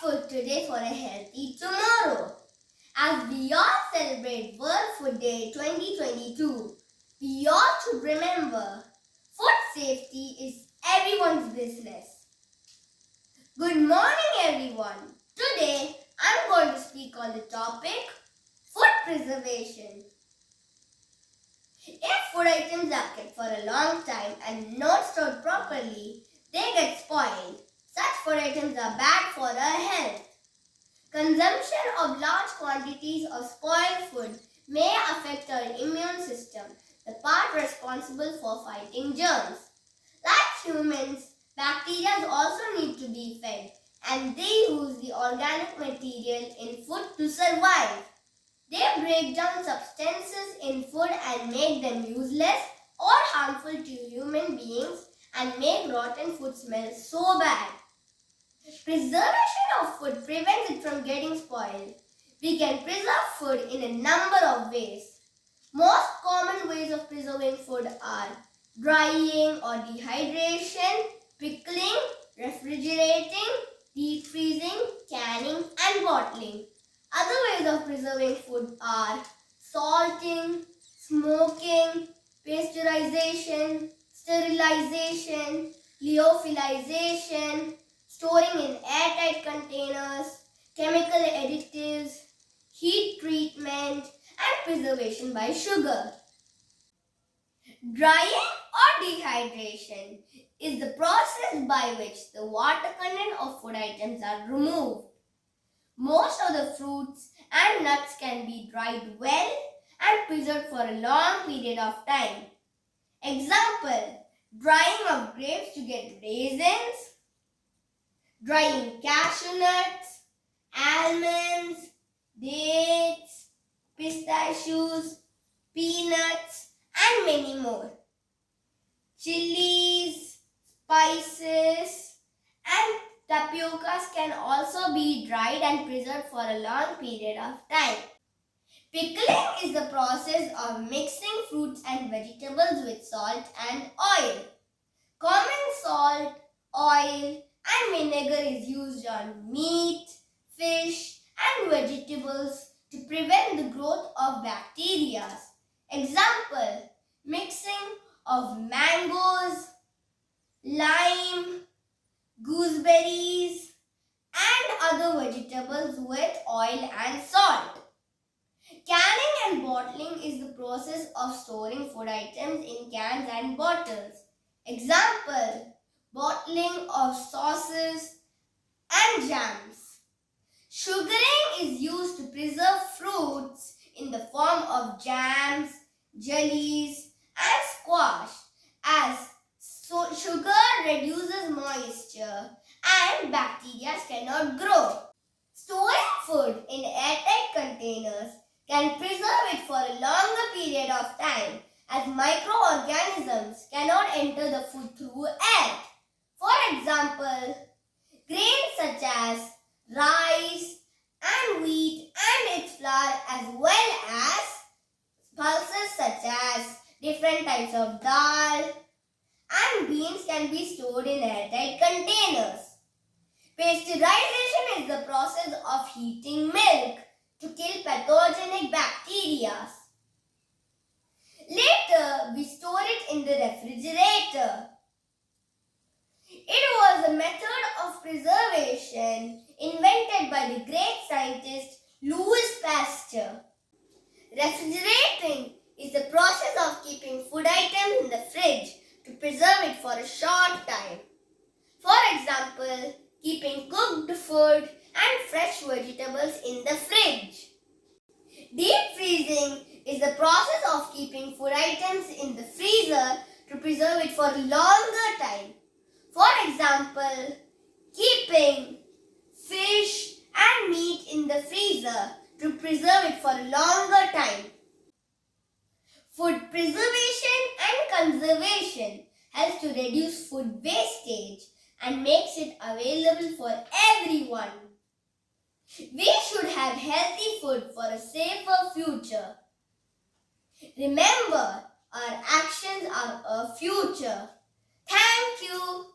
food today for a healthy tomorrow. As we all celebrate World Food Day 2022, we all should remember food safety is everyone's business. Good morning everyone. Today I'm going to speak on the topic food preservation. If food items are kept for a long time and not stored properly, they get spoiled. Such food items are bad for our health. Consumption of large quantities of spoiled food may affect our immune system, the part responsible for fighting germs. Like humans, bacteria also need to be fed, and they use the organic material in food to survive. They break down substances in food and make them useless or harmful to human beings and make rotten food smell so bad. Preservation of food prevents it from getting spoiled. We can preserve food in a number of ways. Most common ways of preserving food are drying or dehydration, pickling, refrigerating, deep freezing, canning and bottling. Other ways of preserving food are salting, smoking, pasteurization, sterilization, lyophilization, storing in airtight containers, chemical additives, heat treatment, and preservation by sugar. Drying or dehydration is the process by which the water content of food items are removed. Most of the fruits and nuts can be dried well and preserved for a long period of time. Example, drying of grapes to get raisins, drying cashew nuts, almonds, dates, pistachios, peanuts, and many more. Chilies, spices, and tapiocas can also be dried and preserved for a long period of time. Pickling is the process of mixing fruits and vegetables with salt and oil. Common salt, oil, and vinegar is used on meat, fish, and vegetables to prevent the growth of bacteria. Example, mixing of mangoes, lime, gooseberries, and other vegetables with oil and salt. Canning and bottling is the process of storing food items in cans and bottles. Example, bottling of sauces and jams. Sugaring is used to preserve fruits in the form of jams, jellies, and squash, as sugar reduces moisture and bacteria cannot grow. Storing food in airtight containers can preserve it for a longer period of time, as microorganisms cannot enter the food through air. For example, grains such as rice and wheat and its flour, as well as pulses such as different types of dal and beans, can be stored in airtight containers. Pasteurization is the process of heating milk to kill pathogenic bacteria. Later, we store it in the refrigerator. It was a method of preservation invented by the great scientist Louis Pasteur. Refrigerating is the process of keeping food items in the fridge to preserve it for a short time. For example, keeping cooked food and fresh vegetables in the fridge. Deep freezing is the process of keeping food items in the freezer to preserve it for a longer time. For example, keeping fish and meat in the freezer to preserve it for a longer time. Food preservation and conservation helps to reduce food wastage and makes it available for everyone. We should have healthy food for a safer future. Remember, our actions are our future. Thank you.